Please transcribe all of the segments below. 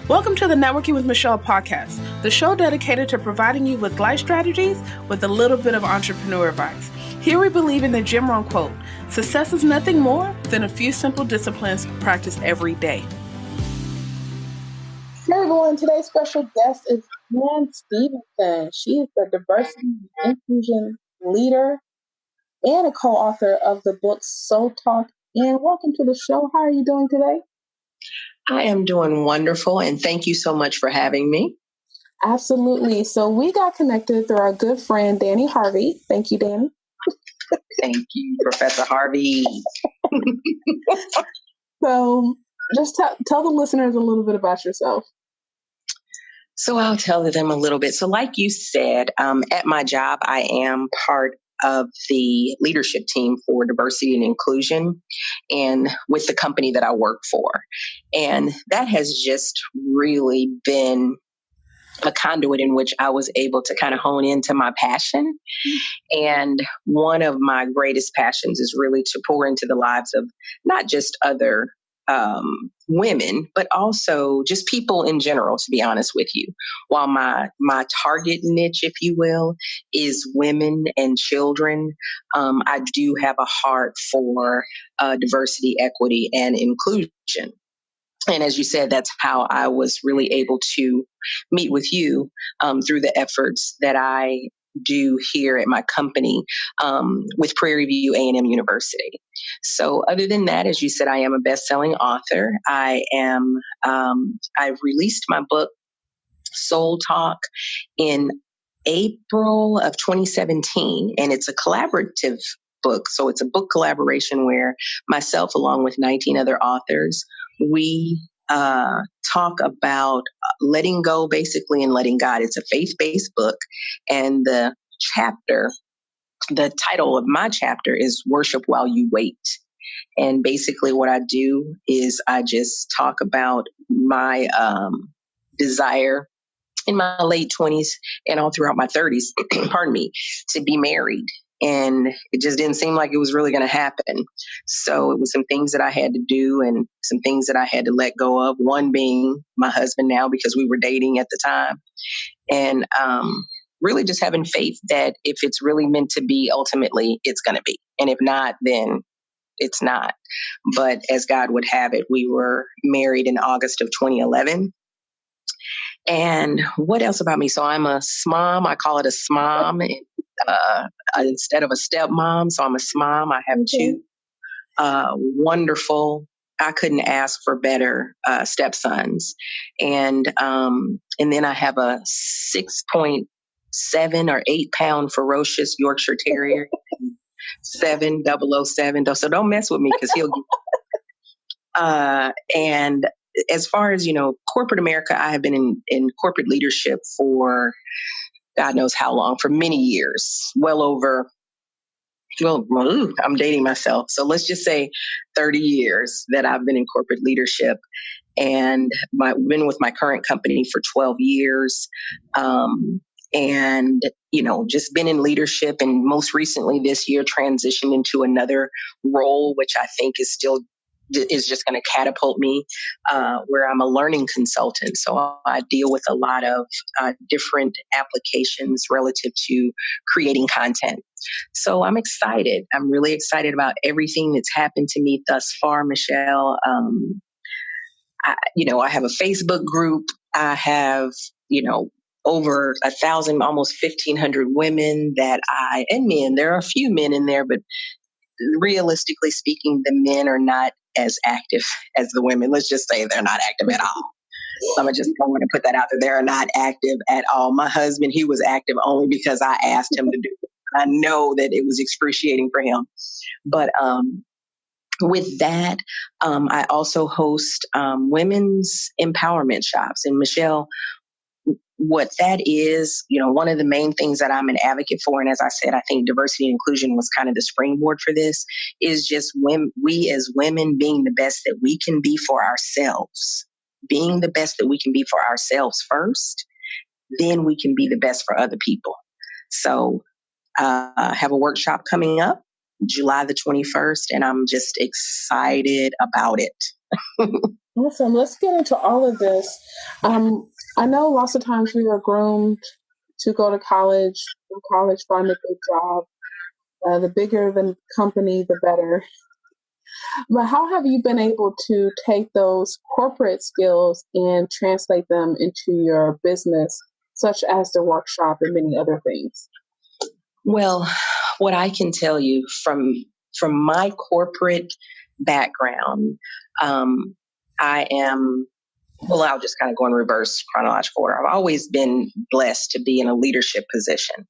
Welcome to the Networking with Michelle podcast, the show dedicated to providing you with life strategies with a little bit of entrepreneur advice. Here we believe in the Jim Rohn quote, success is nothing more than a few simple disciplines practiced every day. Hey everyone, today's special guest is Ann Stevenson. She is the diversity and inclusion leader and a co-author of the book Soul Talk. And welcome to the show. How are you doing today? I am doing wonderful, and thank you so much for having me. Absolutely. So we got connected through our good friend, Danny Harvey. Thank you, Danny. Thank you, Professor Harvey. So just tell the listeners a little bit about yourself. So I'll tell them a little bit. So like you said, at my job, I am part of the leadership team for diversity and inclusion and with the company that I work for. And that has just really been a conduit in which I was able to kind of hone into my passion. And one of my greatest passions is really to pour into the lives of not just other women, but also just people in general, to be honest with you. While my target niche, if you will, is women and children, I do have a heart for diversity, equity, and inclusion. And as you said, that's how I was really able to meet with you through the efforts that I do here at my company with Prairie View A&M University. So other than that, as you said, I am a best-selling author. I've released my book, Soul Talk, in April of 2017, and it's a collaborative book. So it's a book collaboration where myself, along with 19 other authors, we talk about letting go, basically, and letting God. It's a faith-based book, and the title of my chapter is Worship While You Wait. And basically what I do is I just talk about my desire in my late 20s and all throughout my 30s, pardon me, to be married. And it just didn't seem like it was really going to happen. So it was some things that I had to do and some things that I had to let go of. One being my husband now, because we were dating at the time. And really just having faith that if it's really meant to be, ultimately it's going to be. And if not, then it's not. But as God would have it, we were married in August of 2011. And what else about me? So I'm a smom. I call it a smom instead of a stepmom. So I'm a smom. I have two wonderful, I couldn't ask for better stepsons. And then I have a 6.7 or 8 pound ferocious Yorkshire Terrier, 7007. So don't mess with me because he'll and as far as, corporate America, I have been in corporate leadership for God knows how long, for many years, I'm dating myself. So let's just say 30 years that I've been in corporate leadership, and been with my current company for 12 years. And, just been in leadership, and most recently this year transitioned into another role, which I think is just going to catapult me, where I'm a learning consultant. So I deal with a lot of different applications relative to creating content. So I'm excited. I'm really excited about everything that's happened to me thus far, Michelle. I have a Facebook group. I have, over 1,000, almost 1,500 women and men. There are a few men in there, but realistically speaking, the men are not as active as the women. Let's just say they're not active at all. I'm just going to put that out there. They're not active at all. My husband, he was active only because I asked him to do it. I know that it was excruciating for him. But with that, I also host women's empowerment shops. And Michelle, what that is, one of the main things that I'm an advocate for, and as I said, I think diversity and inclusion was kind of the springboard for this, is just we as women being the best that we can be for ourselves, being the best that we can be for ourselves first, then we can be the best for other people. So I have a workshop coming up July the 21st, and I'm just excited about it. Awesome. Let's get into all of this. I know lots of times we are groomed to go to college, from college, find a good job. The bigger the company, the better. But how have you been able to take those corporate skills and translate them into your business, such as the workshop and many other things? Well, what I can tell you from my corporate background, I am, well, I'll just kind of go in reverse chronological order. I've always been blessed to be in a leadership position.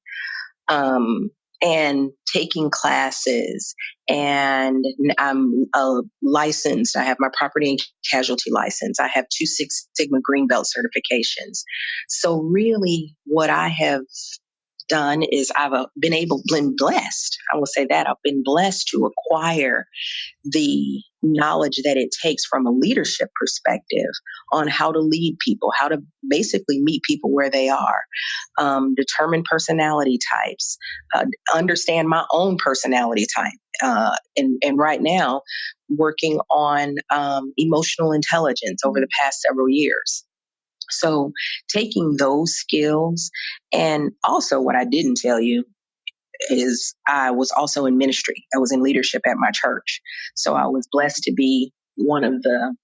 And taking classes, and I'm licensed. I have my property and casualty license. I have 2 Six Sigma Green Belt certifications. So really what I have done is I've been blessed. I will say that I've been blessed to acquire the knowledge that it takes from a leadership perspective on how to lead people, how to basically meet people where they are, determine personality types, understand my own personality type. And right now, working on emotional intelligence over the past several years. So taking those skills, and also what I didn't tell you is I was also in ministry. I was in leadership at my church. So I was blessed to be one of the,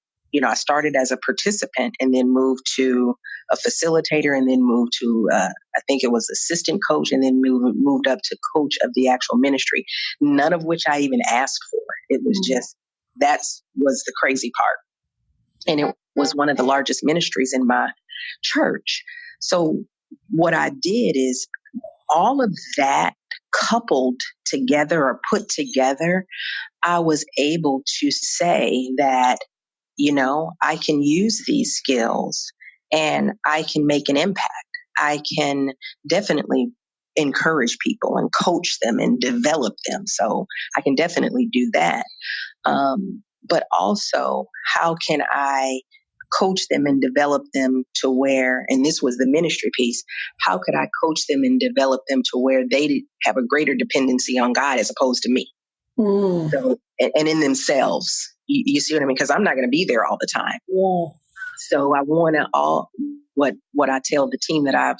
I started as a participant and then moved to a facilitator and then moved to, I think it was assistant coach, and then moved up to coach of the actual ministry, none of which I even asked for. It was just, that was the crazy part. And it was one of the largest ministries in my church. So what I did is all of that coupled together or put together, I was able to say that, I can use these skills and I can make an impact. I can definitely encourage people and coach them and develop them. So I can definitely do that. But also, how can I coach them and develop them to where, and this was the ministry piece, how could I coach them and develop them to where they have a greater dependency on God as opposed to me? So, and in themselves, you see what I mean? Because I'm not going to be there all the time. Yeah. So I want to what I tell the team that I've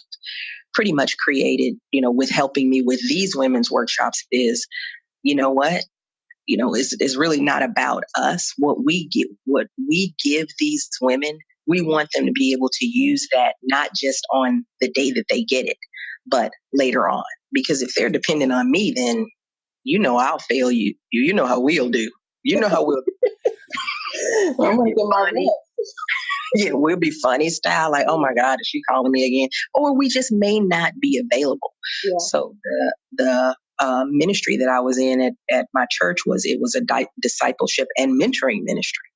pretty much created, with helping me with these women's workshops is, you know what? It's really not about us. What we give these women, we want them to be able to use that not just on the day that they get it, but later on. Because if they're dependent on me, then I'll fail you. You know how we'll do. You know how we'll do. Well, I'm gonna get my money. Yeah, we'll be funny style, like, oh my God, is she calling me again? Or we just may not be available. Yeah. So the ministry that I was in at my church was a discipleship and mentoring ministry.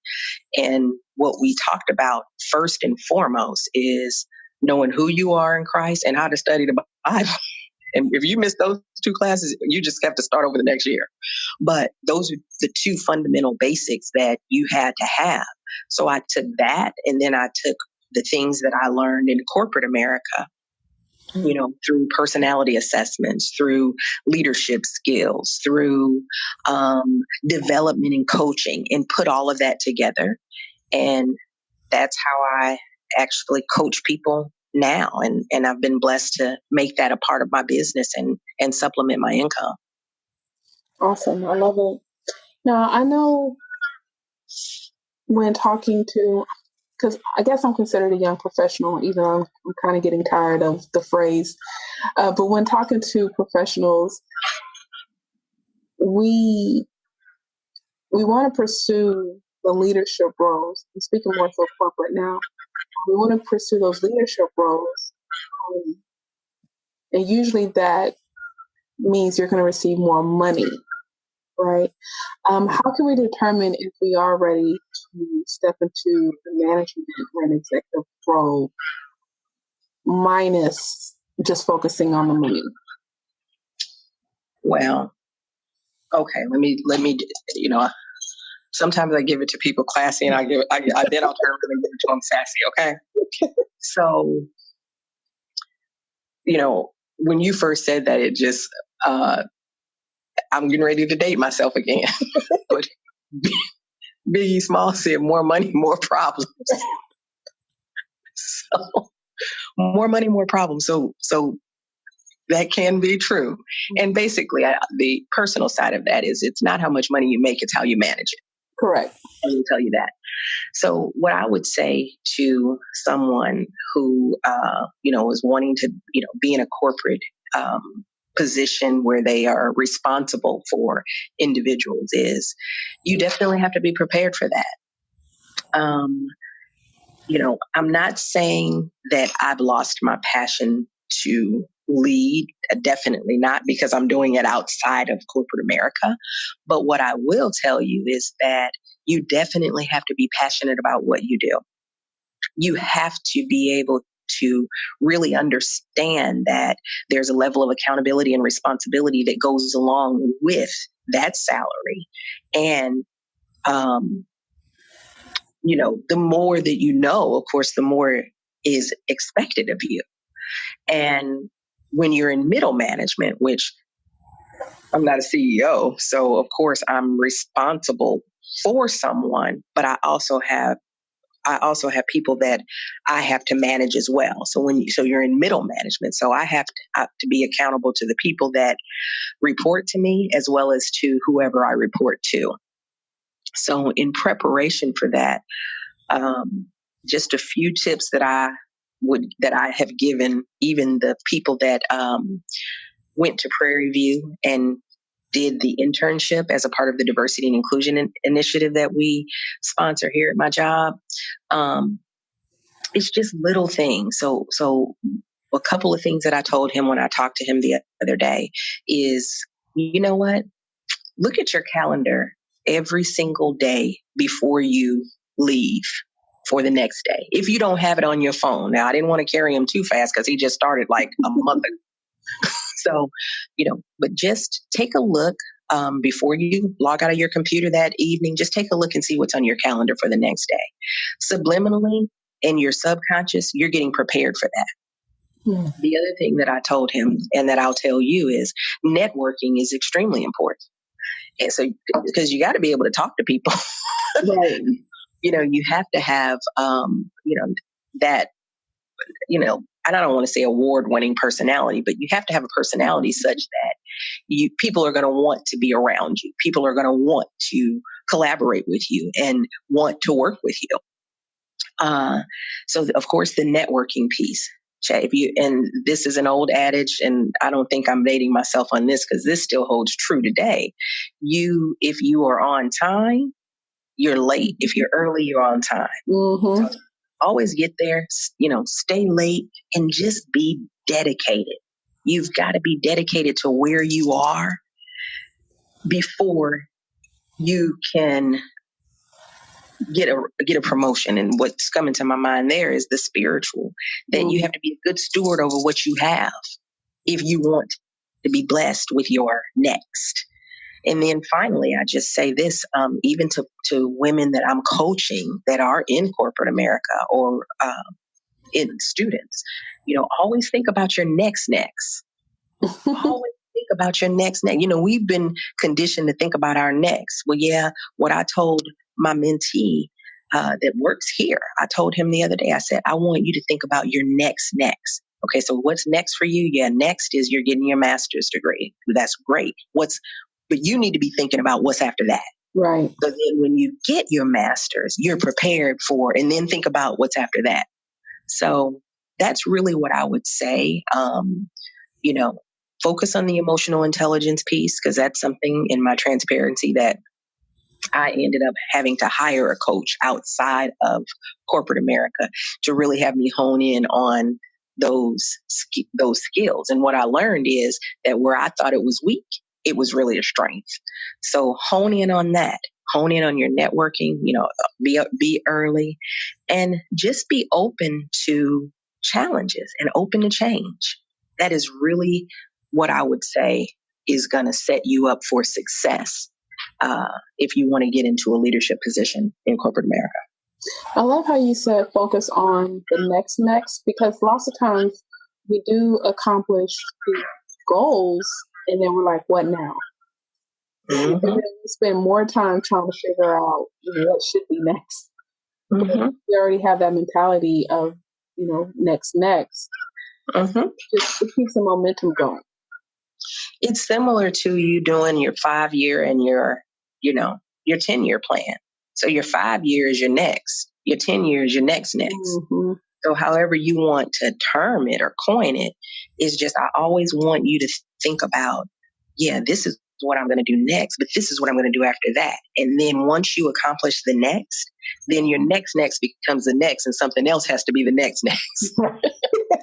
And what we talked about first and foremost is knowing who you are in Christ and how to study the Bible. And if you miss those 2 classes, you just have to start over the next year. But those are the 2 fundamental basics that you had to have. So I took that, and then I took the things that I learned in corporate America, through personality assessments, through leadership skills, through development and coaching, and put all of that together. And that's how I actually coach people now. And I've been blessed to make that a part of my business and supplement my income. Awesome. I love it. Now, I know when talking to, because I guess I'm considered a young professional, even though I'm kind of getting tired of the phrase. But when talking to professionals, we want to pursue the leadership roles. I'm speaking more so corporate now. We want to pursue those leadership roles. And usually that means you're going to receive more money, right? How can we determine if we are ready to step into the management or an executive role minus just focusing on the money? Well, okay, let me, sometimes I give it to people classy, and then I'll turn and give it to them sassy. Okay. So, when you first said that, it just, I'm getting ready to date myself again. But Biggie Small said, more money, more problems. So, more money, more problems. So that can be true. And basically, the personal side of that is it's not how much money you make, it's how you manage it. Correct. I will tell you that. So what I would say to someone who, is wanting to, be in a corporate position where they are responsible for individuals is you definitely have to be prepared for that. I'm not saying that I've lost my passion to lead. Definitely not, because I'm doing it outside of corporate America. But what I will tell you is that you definitely have to be passionate about what you do. You have to be able to really understand that there's a level of accountability and responsibility that goes along with that salary. And, the more that you know, of course, the more is expected of you. And when you're in middle management, which I'm not a CEO, so of course I'm responsible for someone, but I also have people that I have to manage as well. So you're in middle management, so I have to be accountable to the people that report to me as well as to whoever I report to. So in preparation for that, just a few tips that I have given even the people that went to Prairie View and did the internship as a part of the diversity and inclusion initiative that we sponsor here at my job. It's just little things. So a couple of things that I told him when I talked to him the other day is, you know what? Look at your calendar every single day before you leave for the next day. If you don't have it on your phone. Now, I didn't want to carry him too fast because he just started like a month ago. So, but just take a look before you log out of your computer that evening. Just take a look and see what's on your calendar for the next day. Subliminally, in your subconscious, you're getting prepared for that. Yeah. The other thing that I told him and that I'll tell you is networking is extremely important. And so, because you got to be able to talk to people. Right. You have to have, that, and I don't want to say award-winning personality, but you have to have a personality such that people are going to want to be around you. People are going to want to collaborate with you and want to work with you. So of course the networking piece, and this is an old adage, and I don't think I'm dating myself on this because this still holds true today. If you are on time, you're late. If you're early, you're on time. Mm-hmm. So always get there, stay late and just be dedicated. You've got to be dedicated to where you are before you can get a promotion. And what's coming to my mind there is the spiritual, that you have to be a good steward over what you have if you want to be blessed with your next. And then finally, I just say this, even to women that I'm coaching that are in corporate America or in students, always think about your next. Always think about your next. We've been conditioned to think about our next. Well, yeah, what I told my mentee that works here, I told him the other day, I said, I want you to think about your next. Okay, so what's next for you? Yeah, next is you're getting your master's degree. That's great. But you need to be thinking about what's after that. Right. So then when you get your master's, you're prepared for, and then think about what's after that. So that's really what I would say. Focus on the emotional intelligence piece, because that's something in my transparency that I ended up having to hire a coach outside of corporate America to really have me hone in on those skills. And what I learned is that where I thought it was weak, it was really a strength. So hone in on that. Hone in on your networking, be early and just be open to challenges and open to change. That is really what I would say is going to set you up for success if you want to get into a leadership position in corporate America. I love how you said focus on the next, because lots of times we do accomplish the goals and then we're like, what now? And then you spend more time trying to figure out, what should be next. Mm-hmm. You already have that mentality of, next. Mm-hmm. Just it keeps the momentum going. It's similar to you doing your 5-year and your 10-year plan. So your 5 year is your next, your 10 years, your next. Mm-hmm. So however you want to term it or coin it, is just, I always want you to think about, this is what I'm going to do next, but this is what I'm going to do after that. And then once you accomplish the next, then your next becomes the next, and something else has to be the next.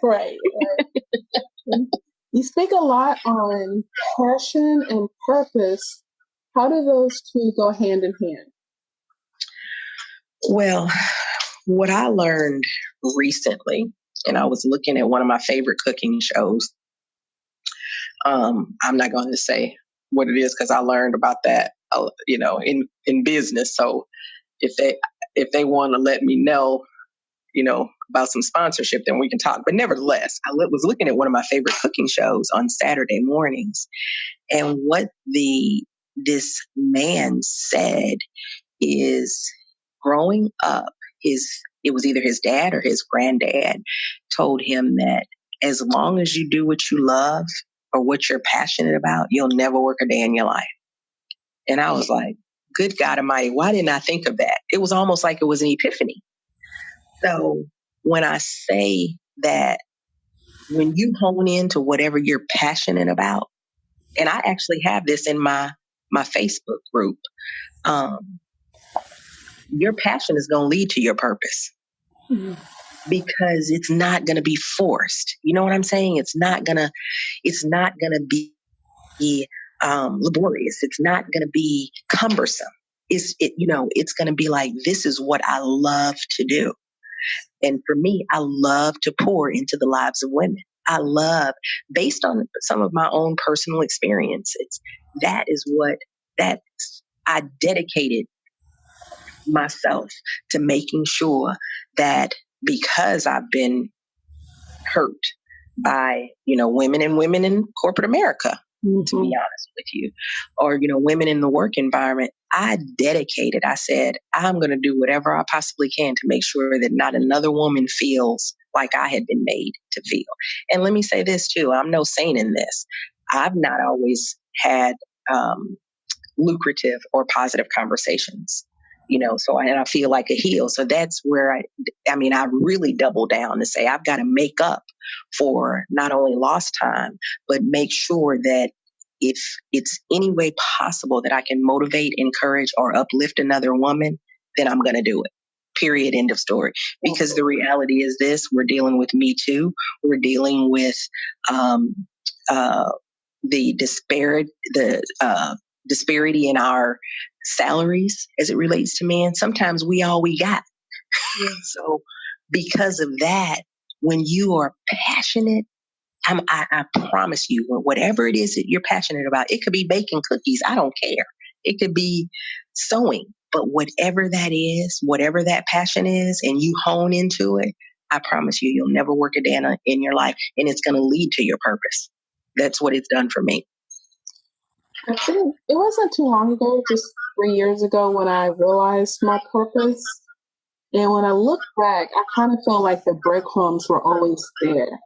Right. You speak a lot on passion and purpose. How do those two go hand in hand? Well, what I learned recently, and I was looking at one of my favorite cooking shows. I'm not going to say what it is because I learned about that, in business. So if they want to let me know, about some sponsorship, then we can talk. But nevertheless, I was looking at one of my favorite cooking shows on Saturday mornings, and what this man said is, growing up, it was either his dad or his granddad told him that as long as you do what you love or what you're passionate about, you'll never work a day in your life. And I was like, good God Almighty, why didn't I think of that? It was almost like it was an epiphany. So when I say that, when you hone into whatever you're passionate about, and I actually have this in my Facebook group, your passion is going to lead to your purpose. Mm-hmm. Because it's not going to be forced. You know what I'm saying? It's not going to be laborious. It's not going to be cumbersome. It's going to be like, this is what I love to do. And for me, I love to pour into the lives of women. I love, based on some of my own personal experiences, that I dedicated myself to making sure that, because I've been hurt by, women in corporate America, mm-hmm. to be honest with you, or, women in the work environment, I said, I'm going to do whatever I possibly can to make sure that not another woman feels like I had been made to feel. And let me say this too, I'm no saint in this. I've not always had lucrative or positive conversations. So I feel like a heel. So that's where I really double down to say, I've got to make up for not only lost time, but make sure that if it's any way possible that I can motivate, encourage, or uplift another woman, then I'm going to do it. Period. End of story. Because the reality is this: we're dealing with Me Too. We're dealing with the disparity in our salaries as it relates to men. Sometimes we all we got. Yeah. So because of that, when you are passionate, I promise you, whatever it is that you're passionate about, it could be baking cookies. I don't care. It could be sewing, but whatever that is, whatever that passion is, and you hone into it, I promise you, you'll never work a day in your life, and it's going to lead to your purpose. That's what it's done for me. I think it wasn't too long ago, just 3 years ago, when I realized my purpose. And when I look back, I kind of feel like the breadcrumbs were always there.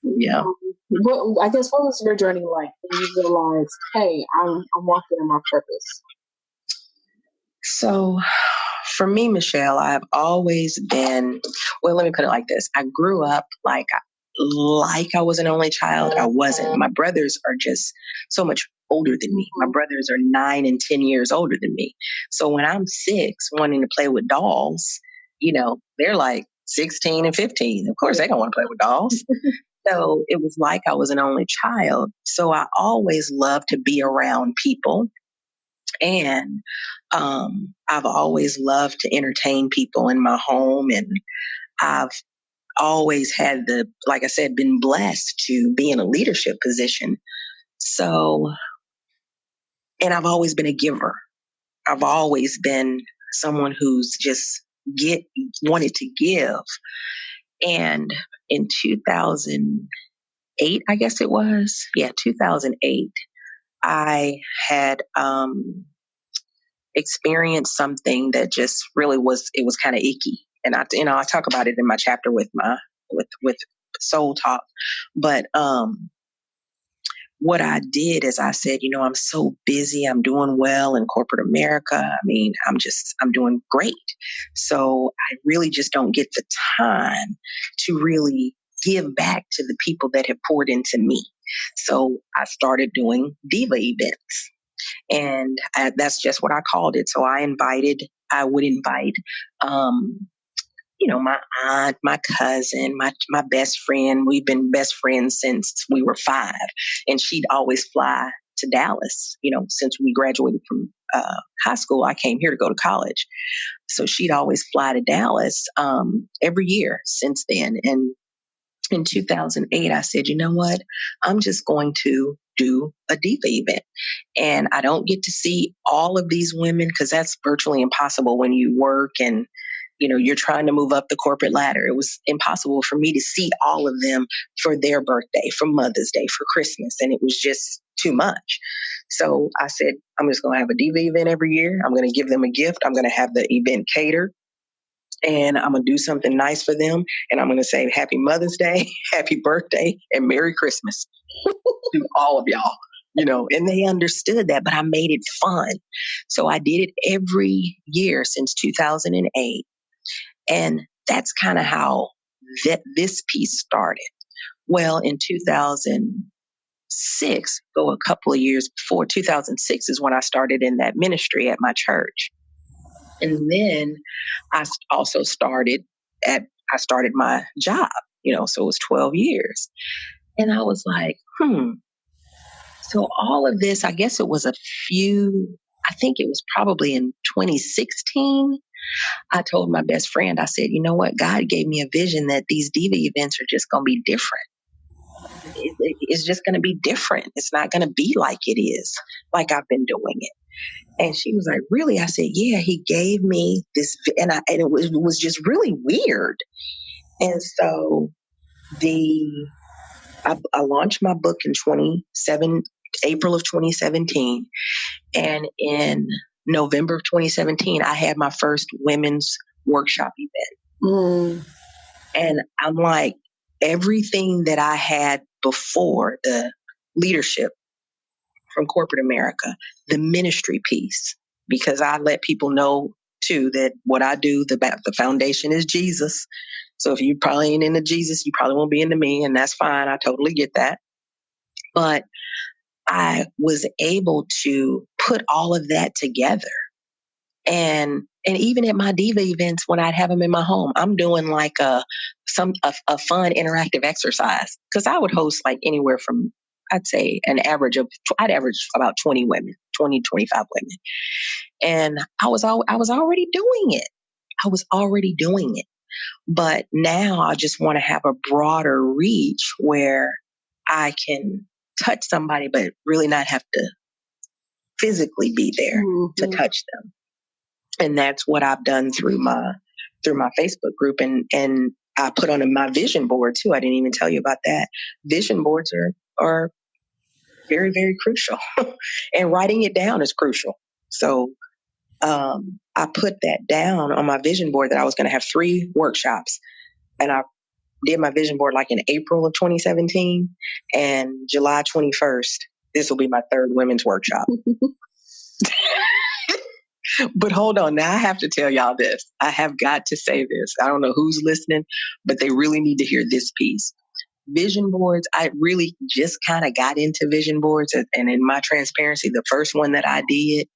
Yeah. I guess, what was your journey like when you realized, hey, I'm walking in my purpose? So for me, Michelle, I've always been, well, let me put it like this. I grew up like I was an only child. I wasn't. My brothers are just so much older than me. My brothers are 9 and 10 years older than me. So when I'm 6 wanting to play with dolls, they're like 16 and 15. Of course, they don't want to play with dolls. So it was like I was an only child. So I always loved to be around people. And I've always loved to entertain people in my home. And I've always had like I said, been blessed to be in a leadership position. So, and I've always been a giver. I've always been someone who's just wanted to give. And in 2008, I guess it was, 2008, I had experienced something that just really was, it was kind of icky. And I talk about it in my chapter with Soul Talk. But what I did is I said, I'm so busy. I'm doing well in corporate America. I mean, I'm doing great. So I really just don't get the time to really give back to the people that have poured into me. So I started doing diva events. And that's just what I called it. So I would invite, my aunt, my cousin, my best friend. We've been best friends since we were 5. And she'd always fly to Dallas. Since we graduated from high school, I came here to go to college. So she'd always fly to Dallas every year since then. And in 2008, I said, you know what? I'm just going to do a diva event. And I don't get to see all of these women because that's virtually impossible when you work and you're trying to move up the corporate ladder. It was impossible for me to see all of them for their birthday, for Mother's Day, for Christmas. And it was just too much. So I said, I'm just going to have a diva event every year. I'm going to give them a gift. I'm going to have the event catered. And I'm going to do something nice for them. And I'm going to say Happy Mother's Day, Happy Birthday, and Merry Christmas to all of y'all. And they understood that, but I made it fun. So I did it every year since 2008. And that's kind of how this piece started. Well, in 2006, a couple of years before, 2006 is when I started in that ministry at my church. And then I also started my job, so it was 12 years. And I was like, so all of this, I guess it was I think it was probably in 2016, I told my best friend, I said, you know what? God gave me a vision that these diva events are just going to be different. It's just going to be different. It's not going to be like it is, like I've been doing it. And she was like, really? I said, yeah, he gave me this. And it was just really weird. And so I launched my book in April of 2017. And in November of 2017, I had my first women's workshop event. And I'm like, everything that I had before, the leadership from corporate America, the ministry piece, because I let people know too that what I do, the foundation is Jesus. So if you probably ain't into Jesus, you probably won't be into me, and that's fine. I totally get that. But I was able to put all of that together. And even at my diva events, when I'd have them in my home, I'm doing like a fun interactive exercise, because I would host like anywhere from, I'd say I'd average about 20, 25 women. And I was already doing it. But now I just want to have a broader reach where I can touch somebody, but really not have to physically be there to touch them. And that's what I've done through my Facebook group. And I put on my vision board too. I didn't even tell you about that. Vision boards are very, very crucial. And writing it down is crucial. So I put that down on my vision board that I was going to have 3 workshops. And I did my vision board like in April of 2017, and July 21st, this will be my 3rd women's workshop. But hold on. Now I have to tell y'all this. I have got to say this. I don't know who's listening, but they really need to hear this piece. Vision boards, I really just kind of got into vision boards. And in my transparency, the first one that I did,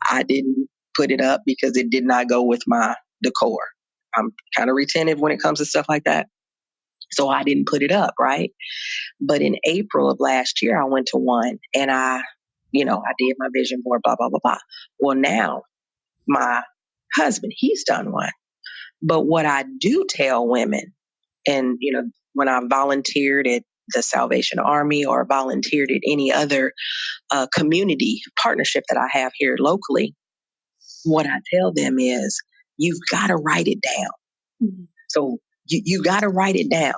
I didn't put it up because it did not go with my decor. I'm kind of retentive when it comes to stuff like that. So I didn't put it up, right? But in April of last year, I went to one and I did my vision board, blah, blah, blah, blah. Well, now my husband, he's done one. But what I do tell women, and, when I volunteered at the Salvation Army or volunteered at any other community partnership that I have here locally, what I tell them is, you've got to write it down. So you got to write it down.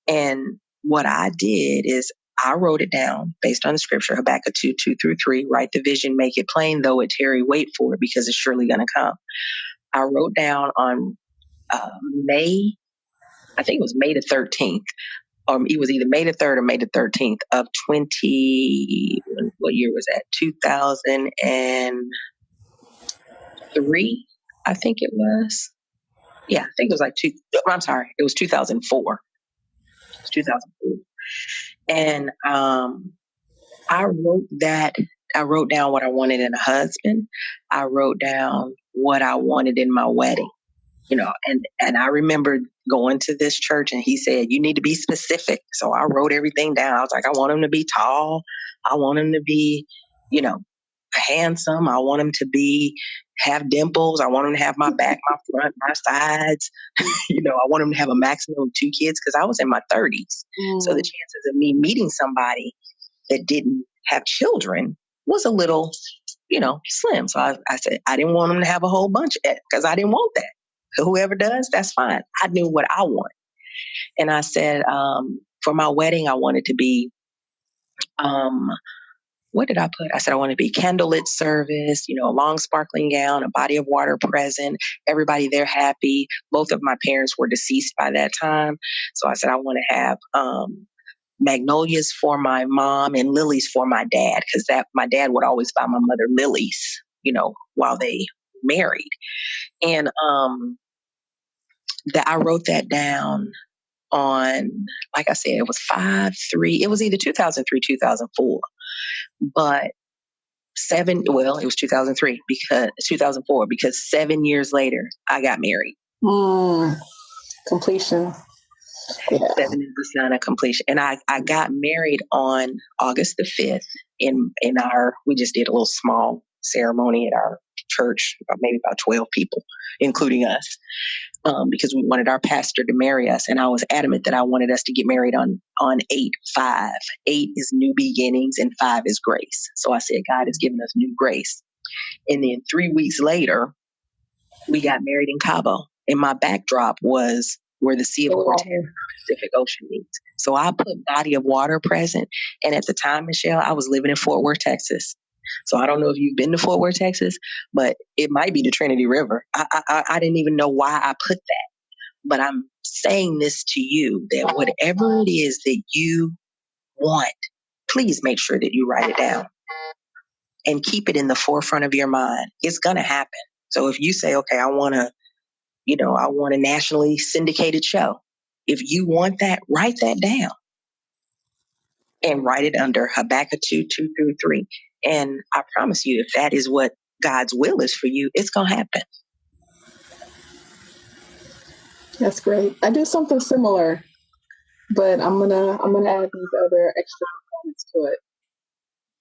And what I did is I wrote it down based on the scripture, Habakkuk 2:2-3. Write the vision, make it plain, though it tarry, wait for it, because it's surely going to come. I wrote down on May, I think it was May the 13th, or it was either May the 3rd or May the 13th of what year was that? 2003, I think it was. Yeah, I think it was it was 2004. It was 2004. And I wrote down what I wanted in a husband. I wrote down what I wanted in my wedding, and I remember going to this church and he said, you need to be specific. So I wrote everything down. I was like, I want him to be tall. I want him to be, handsome. I want him to have dimples. I want him to have my back, my front, my sides. I want him to have a maximum of 2 kids because I was in my 30s. So the chances of me meeting somebody that didn't have children was a little, slim. So I said, I didn't want him to have a whole bunch because I didn't want that. Whoever does, that's fine. I knew what I want. And I said, for my wedding, I wanted to be, what did I put? I said, I want to be candlelit service, a long sparkling gown, a body of water present, everybody there happy. Both of my parents were deceased by that time. So I said, I want to have, magnolias for my mom and lilies for my dad. Cause my dad would always buy my mother lilies, while they married. And, that I wrote that down on, like I said, it was 5/3. It was either 2003, 2004, but it was 2003 because 2004, because 7 years later I got married. Completion. Yeah. 7 is the sign of completion. And I got married on August the 5th we just did a little small ceremony at our church, maybe about 12 people, including us. Because we wanted our pastor to marry us. And I was adamant that I wanted us to get married on 8/5. 8 is new beginnings and 5 is grace. So I said, God has given us new grace. And then 3 weeks later, we got married in Cabo. And my backdrop was where the Sea of Cortez and the Pacific Ocean meets. So I put body of water present. And at the time, Michelle, I was living in Fort Worth, Texas. So I don't know if you've been to Fort Worth, Texas, but it might be the Trinity River. I didn't even know why I put that. But I'm saying this to you, that whatever it is that you want, please make sure that you write it down and keep it in the forefront of your mind. It's going to happen. So if you say, okay, I want a nationally syndicated show. If you want that, write that down and write it under Habakkuk 2:2-3. And I promise you, if that is what God's will is for you, it's going to happen. That's great. I do something similar, but I'm gonna add these other extra components to it.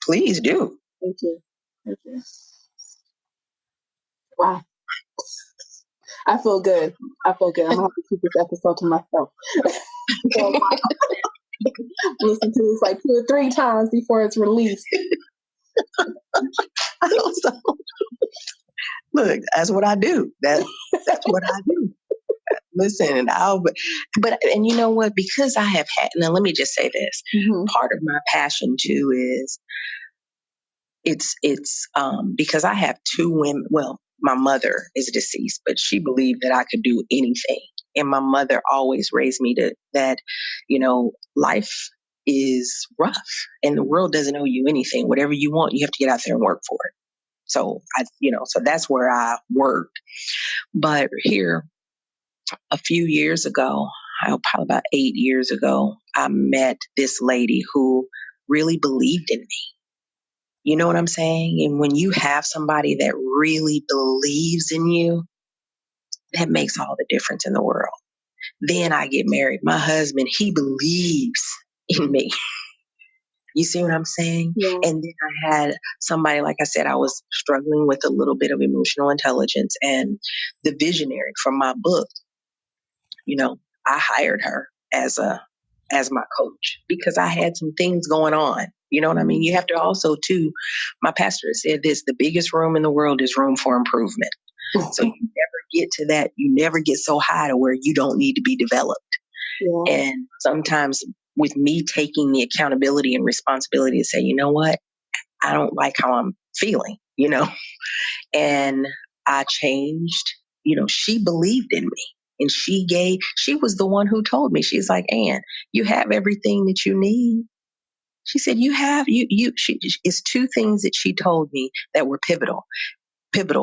Please do. Thank you. Wow. I feel good. I'm gonna have to keep this episode to myself. Listen to this like 2 or 3 times before it's released. Look, that's what I do. That's what I do. Listen, and you know what? Because I have had, now let me just say this. Mm-hmm. Part of my passion too is it's because I have 2 women. Well, my mother is deceased, but she believed that I could do anything. And my mother always raised me that, life is rough and the world doesn't owe you anything. Whatever you want, you have to get out there and work for it. So so that's where I worked. But here, a few years ago, probably about 8 years ago, I met this lady who really believed in me. You know what I'm saying? And when you have somebody that really believes in you, that makes all the difference in the world. Then I get married. My husband, he believes in me. You see what I'm saying? Yeah. And then I had somebody, like I said, I was struggling with a little bit of emotional intelligence, and the visionary from my book, I hired her as my coach because I had some things going on. You know what I mean? You have to also, too, my pastor said this, the biggest room in the world is room for improvement. So you never get to that. You never get so high to where you don't need to be developed. Yeah. And sometimes with me taking the accountability and responsibility to say, you know what? I don't like how I'm feeling, and I changed. She believed in me, and she was the one who told me. She's like, Ann, you have everything that you need. She said, it's two things that she told me that were pivotal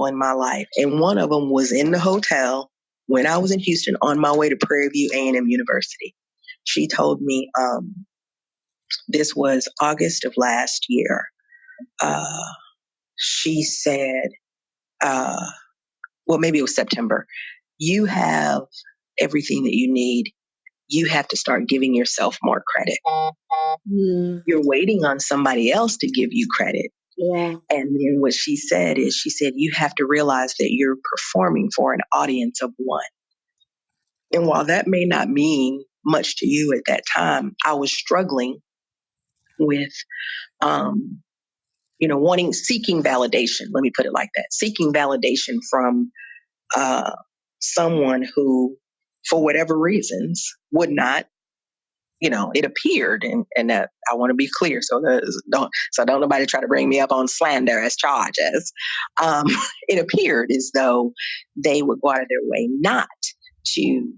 in my life. And one of them was in the hotel when I was in Houston on my way to Prairie View A&M University. She told me, this was August of last year. She said, well, maybe it was September. You have everything that you need. You have to start giving yourself more credit. Mm. You're waiting on somebody else to give you credit. Yeah. And then what she said, you have to realize that you're performing for an audience of one. And while that may not mean much to you at that time, I was struggling with, seeking validation. Let me put it like that. Seeking validation from someone who, for whatever reasons, would not, it appeared, and that I want to be clear, so don't nobody try to bring me up on slander as charges. It appeared as though they would go out of their way not to,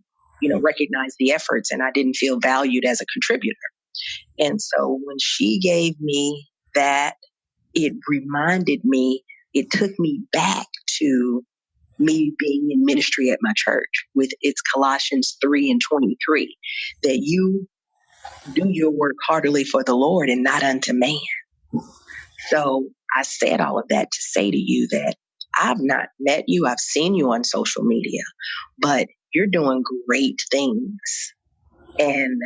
recognize the efforts, and I didn't feel valued as a contributor. And so when she gave me that, it took me back to me being in ministry at my church with its Colossians 3:23, that you do your work heartily for the Lord and not unto man. So I said all of that to say to you that I've not met you. I've seen you on social media, but you're doing great things. And,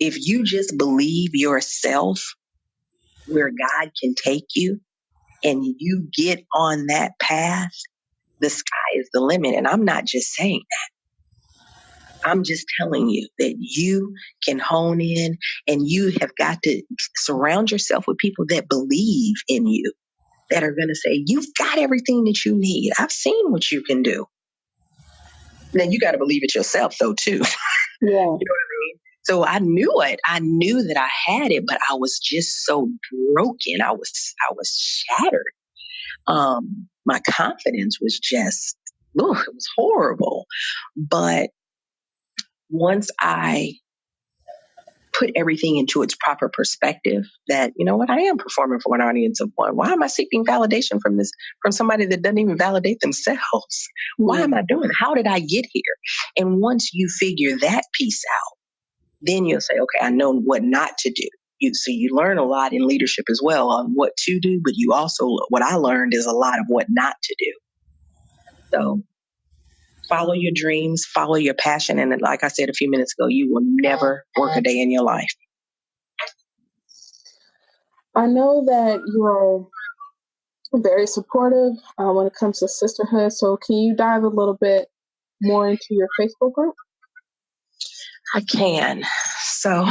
if you just believe yourself where God can take you and you get on that path, the sky is the limit. And I'm not just saying that. I'm just telling you that you can hone in, and you have got to surround yourself with people that believe in you, that are going to say, you've got everything that you need. I've seen what you can do. Now you got to believe it yourself though, too. Yeah. You know what I mean? So I knew it. I knew that I had it, but I was just so broken. I was shattered. My confidence was just, it was horrible. But once I put everything into its proper perspective, that, I am performing for an audience of one. Why am I seeking validation from somebody that doesn't even validate themselves? Why am I doing it? How did I get here? And once you figure that piece out, then you'll say, okay, I know what not to do. So you learn a lot in leadership as well on what to do, but you also, what I learned is a lot of what not to do. So follow your dreams, follow your passion. And like I said a few minutes ago, you will never work a day in your life. I know that you're very supportive when it comes to sisterhood. So can you dive a little bit more into your Facebook group? I can. So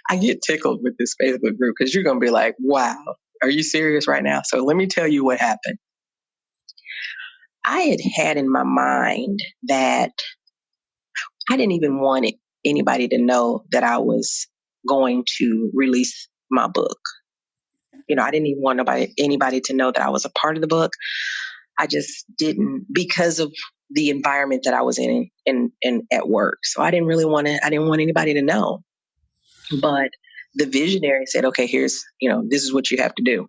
I get tickled with this Facebook group because you're going to be like, wow, are you serious right now? So let me tell you what happened. I had in my mind that I didn't even want anybody to know that I was going to release my book. I didn't even want anybody to know that I was a part of the book. I just didn't, because of the environment that I was in at work. So I didn't want anybody to know. But the visionary said, okay, here's, this is what you have to do.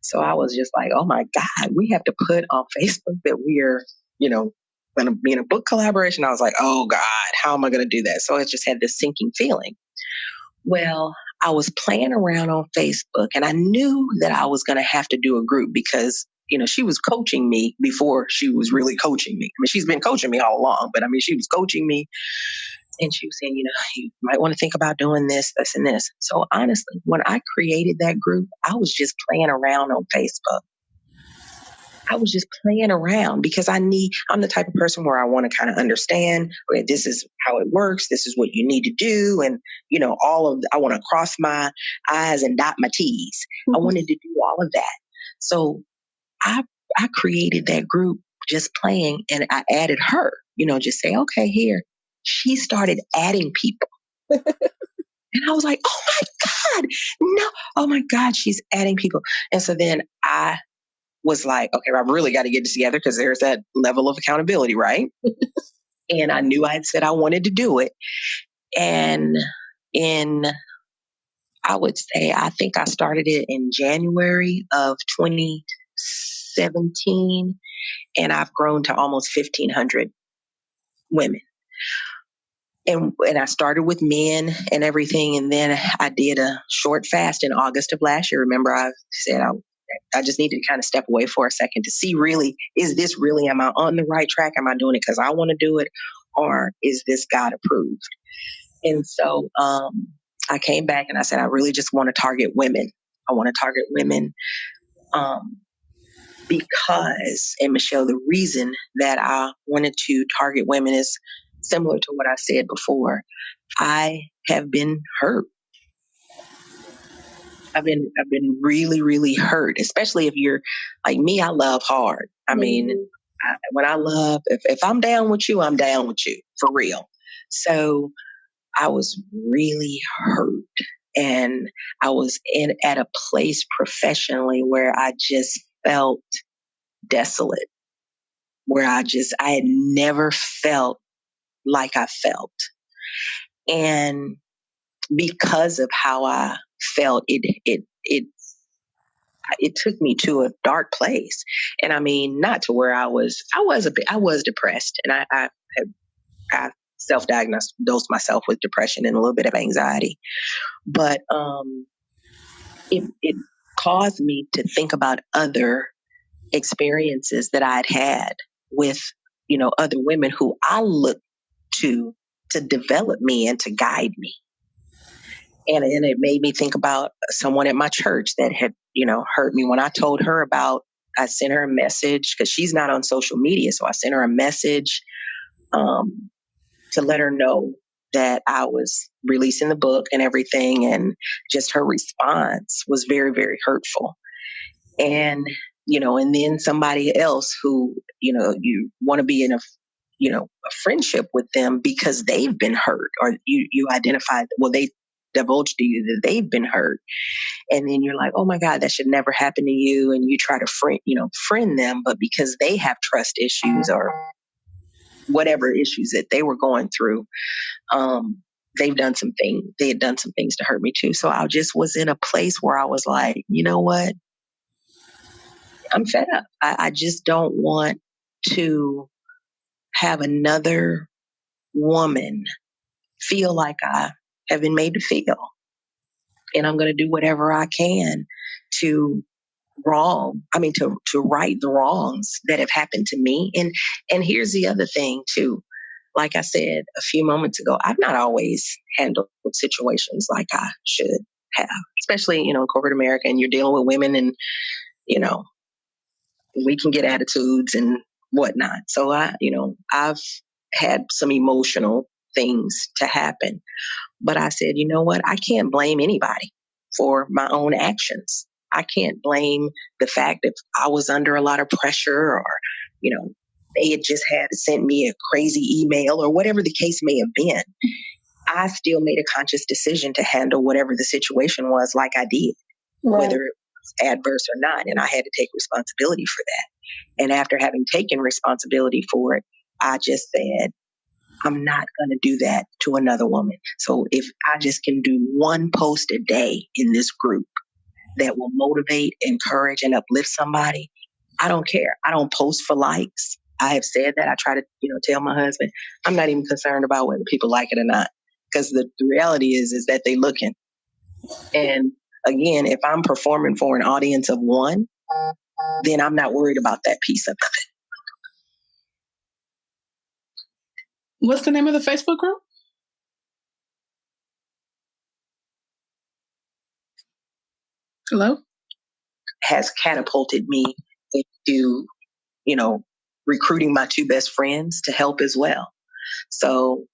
So I was just like, oh my God, we have to put on Facebook that we're, going to be in a book collaboration. I was like, oh God, how am I going to do that? So I just had this sinking feeling. Well, I was playing around on Facebook, and I knew that I was going to have to do a group because, she was coaching me before she was really coaching me. I mean, she's been coaching me all along, but she was coaching me, and she was saying, you might want to think about doing this, this, and this. So honestly, when I created that group, I was just playing around on Facebook. I was just playing around because I'm the type of person where I want to kind of understand, okay, this is how it works. This is what you need to do. And, I want to cross my I's and dot my T's. I wanted to do all of that. So I created that group just playing, and I added her, just say, okay, here, she started adding people. And I was like, oh my God, no, oh my God, she's adding people. And so then I was like, okay, I really got to get this together because there's that level of accountability, right? And I knew I had said I wanted to do it. And I would say, I think I started it in January of 2017, and I've grown to almost 1,500 women. And I started with men and everything. And then I did a short fast in August of last year. Remember, I said I just needed to kind of step away for a second to see really, is this really, am I on the right track? Am I doing it because I want to do it? Or is this God approved? And so I came back and I said, I really just want to target women. I want to target women because, and Michelle, the reason that I wanted to target women is similar to what I said before. I have been hurt. I've been really, really hurt, especially if you're like me. I love hard. I mean, when I love, if I'm down with you, I'm down with you for real. So I was really hurt, and I was at a place professionally where I just felt desolate, where I had never felt like I felt. And because of how I felt, it took me to a dark place. And I mean, not to where I was depressed, and I self-diagnosed myself with depression and a little bit of anxiety. But it caused me to think about other experiences that I'd had with, other women who I looked to develop me and to guide me. And it made me think about someone at my church that had, hurt me. When I told her I sent her a message because she's not on social media. So I sent her a message to let her know that I was releasing the book and everything. And just her response was very, very hurtful. And, and then somebody else who, you want to be in a friendship with them because they've been hurt, or you identified, they divulge to you that they've been hurt. And then you're like, oh my God, that should never happen to you. And you try to friend them, but because they have trust issues or whatever issues that they were going through, they had done some things to hurt me too. So I just was in a place where I was like, you know what? I'm fed up. I just don't want to have another woman feel like I have been made to feel. And I'm going to do whatever I can to right the wrongs that have happened to me. And here's the other thing too. Like I said a few moments ago, I've not always handled situations like I should have, especially, in corporate America, and you're dealing with women, and, we can get attitudes and whatnot. So I've had some emotional things to happen. But I said, you know what? I can't blame anybody for my own actions. I can't blame the fact that I was under a lot of pressure, or, they had just had sent me a crazy email, or whatever the case may have been. I still made a conscious decision to handle whatever the situation was like I did, whether it was adverse or not. And I had to take responsibility for that. And after having taken responsibility for it, I just said, I'm not going to do that to another woman. So if I just can do one post a day in this group that will motivate, encourage, and uplift somebody, I don't care. I don't post for likes. I have said that. I try to, tell my husband, I'm not even concerned about whether people like it or not, because the reality is that they looking. And again, if I'm performing for an audience of one, then I'm not worried about that piece of it. What's the name of the Facebook group? Hello? Has catapulted me into, recruiting my two best friends to help as well. So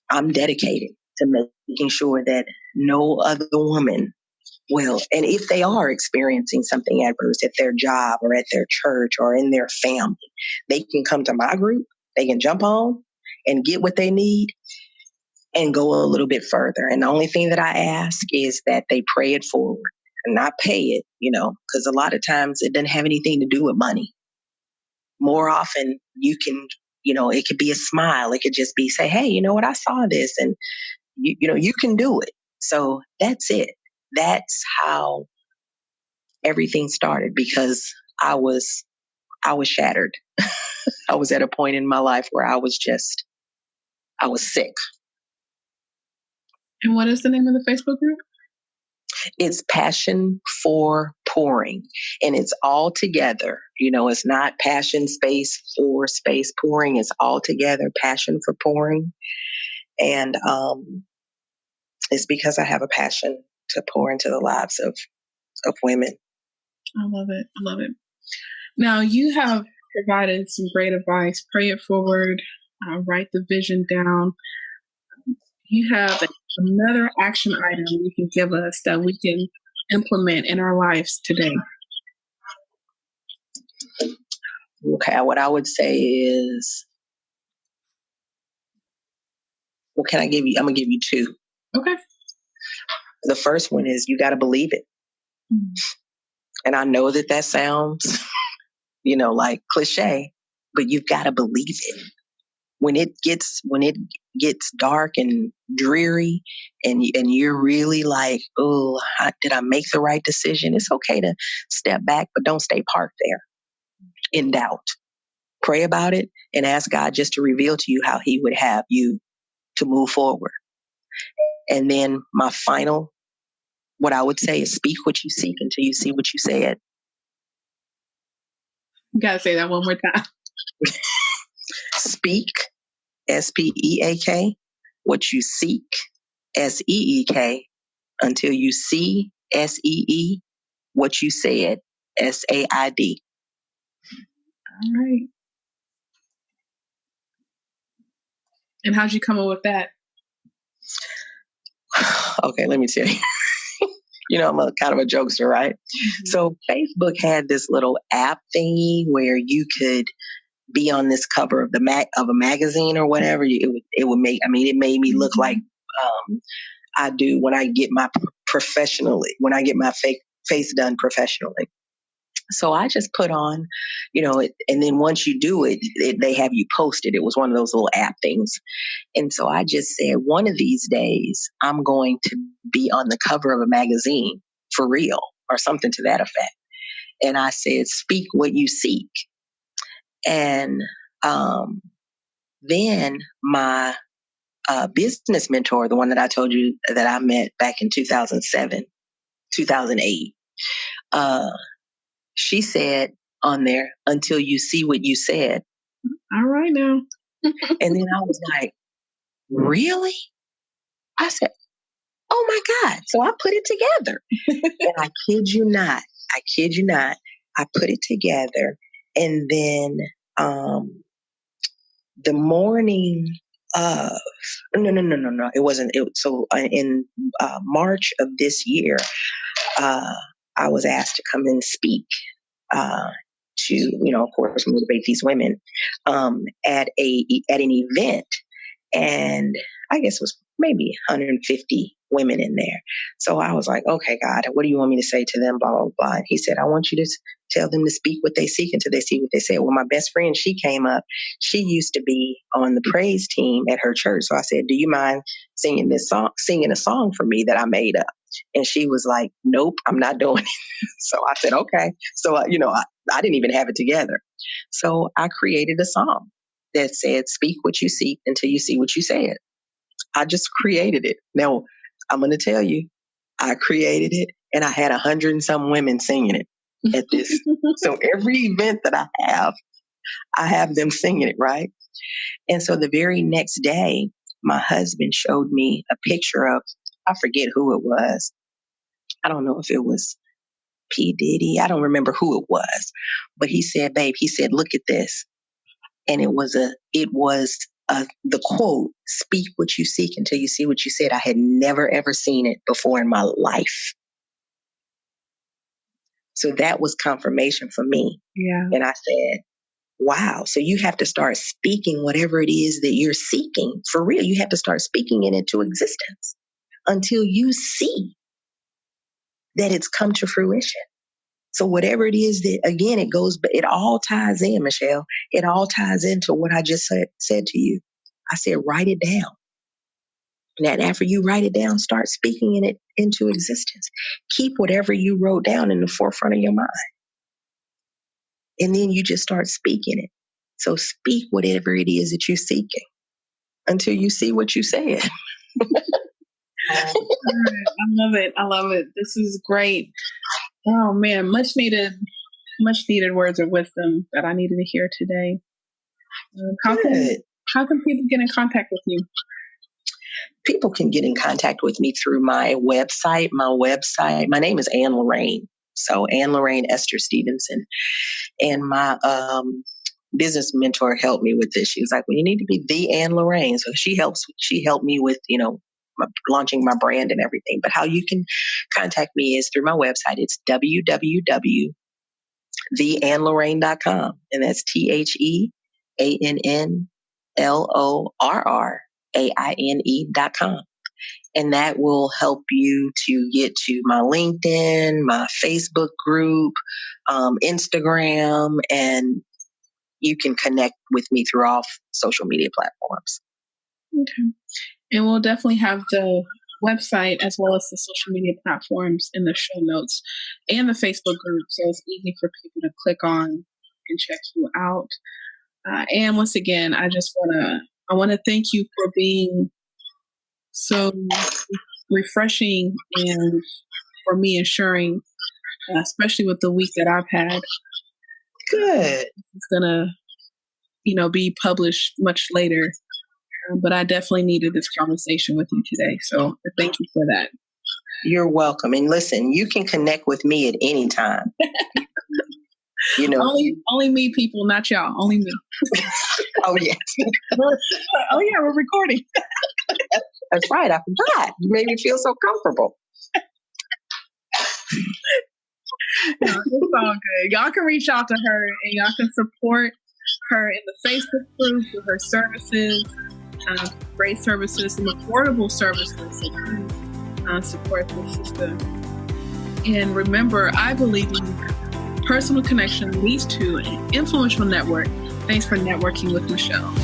I'm dedicated to making sure that no other woman will, and if they are experiencing something adverse at their job or at their church or in their family, they can come to my group, they can jump on, and get what they need and go a little bit further. And the only thing that I ask is that they pray it forward and not pay it, because a lot of times it doesn't have anything to do with money. More often you can, it could be a smile. It could just be say, hey, you know what? I saw this and you can do it. So that's it. That's how everything started, because I was shattered. I was at a point in my life where I was sick. And what is the name of the Facebook group? It's Passion for Pouring, and it's all together. It's not passion space for space pouring. It's all together, Passion for Pouring. And it's because I have a passion to pour into the lives of women. I love it. I love it. Now, you have provided some great advice. Pray it forward. Write the vision down. You have another action item you can give us that we can implement in our lives today. Okay, what I would say is, what can I give you? I'm going to give you two. Okay. The first one is you got to believe it. Mm-hmm. And I know that sounds, like cliche, but you've got to believe it. When it gets dark and dreary and you're really like, oh, did I make the right decision? It's okay to step back, but don't stay parked there in doubt. Pray about it and ask God just to reveal to you how he would have you to move forward. And then my final, what I would say is speak what you seek until you see what you said. You got to say that one more time. Speak, SPEAK, what you seek, SEEK, until you see, SEE, what you said, SAID. All right. And how'd you come up with that? Okay, let me tell you. I'm a kind of a jokester, right? Mm-hmm. So Facebook had this little app thingy where you could be on this cover of of a magazine or whatever. It made me look like I do when I get my face done professionally. So I just put on, and then once you do it, they have you post it. It was one of those little app things. And so I just said, one of these days, I'm going to be on the cover of a magazine for real, or something to that effect. And I said, speak what you seek. And then my business mentor, the one that I told you that I met back in 2007, 2008, she said on there, until you see what you said. All right now. And then I was like, really? I said, oh my God. So I put it together. And I kid you not, I put it together. And then the morning of, no. It wasn't. So in March of this year, I was asked to come and speak to, of course, motivate these women at an event. And I guess it was maybe 150 women in there. So I was like, okay, God, what do you want me to say to them? Blah, blah, blah. And he said, I want you to tell them to speak what they seek until they see what they said. Well, my best friend, she came up. She used to be on the praise team at her church. So I said, do you mind singing a song for me that I made up? And she was like, nope, I'm not doing it. So I said, okay. So, I didn't even have it together. So I created a song that said, speak what you seek until you see what you said. I just created it. Now, I'm going to tell you, I created it and I had 100 and some women singing it at this. So every event that I have them singing it, right? And so the very next day, my husband showed me a picture of, I forget who it was. I don't know if it was P. Diddy. I don't remember who it was. But he said, babe, look at this. And it was the quote, speak what you seek until you see what you said. I had never, ever seen it before in my life. So that was confirmation for me. Yeah. And I said, Wow. So you have to start speaking whatever it is that you're seeking. For real, you have to start speaking it into existence until you see that it's come to fruition. So whatever it is that, again, it all ties in, Michelle. It all ties into what I just said to you. I said, write it down. And after you write it down, start speaking it into existence. Keep whatever you wrote down in the forefront of your mind. And then you just start speaking it. So speak whatever it is that you're seeking until you see what you said. I love it. I love it. This is great. Oh man, much needed words of wisdom that I needed to hear today. How can people get in contact with you? People can get in contact with me through my website. My name is Ann Lorraine. So Ann Lorraine Esther Stevenson. And my business mentor helped me with this. She was like, well, you need to be the Ann Lorraine. So she helped me with, launching my brand and everything. But how you can contact me is through my website. It's www.theannlorraine.com. And that's TheAnnLorraine.com. And that will help you to get to my LinkedIn, my Facebook group, Instagram, and you can connect with me through all social media platforms. Okay. And we'll definitely have the website as well as the social media platforms in the show notes and the Facebook group. So it's easy for people to click on and check you out. And once again, I want to thank you for being so refreshing and for me ensuring, especially with the week that I've had. Good. It's gonna, be published much later. But I definitely needed this conversation with you today. So thank you for that. You're welcome. And listen, you can connect with me at any time. Only me, people, not y'all. Only me. Oh, yes. Oh, yeah, we're recording. That's right. I forgot. You made me feel so comfortable. No, it's all good. Y'all can reach out to her and y'all can support her in the Facebook group with her services, great services, and affordable services. So please support this sister. And remember, I believe in personal connection leads to an influential network. Thanks for networking with Michelle.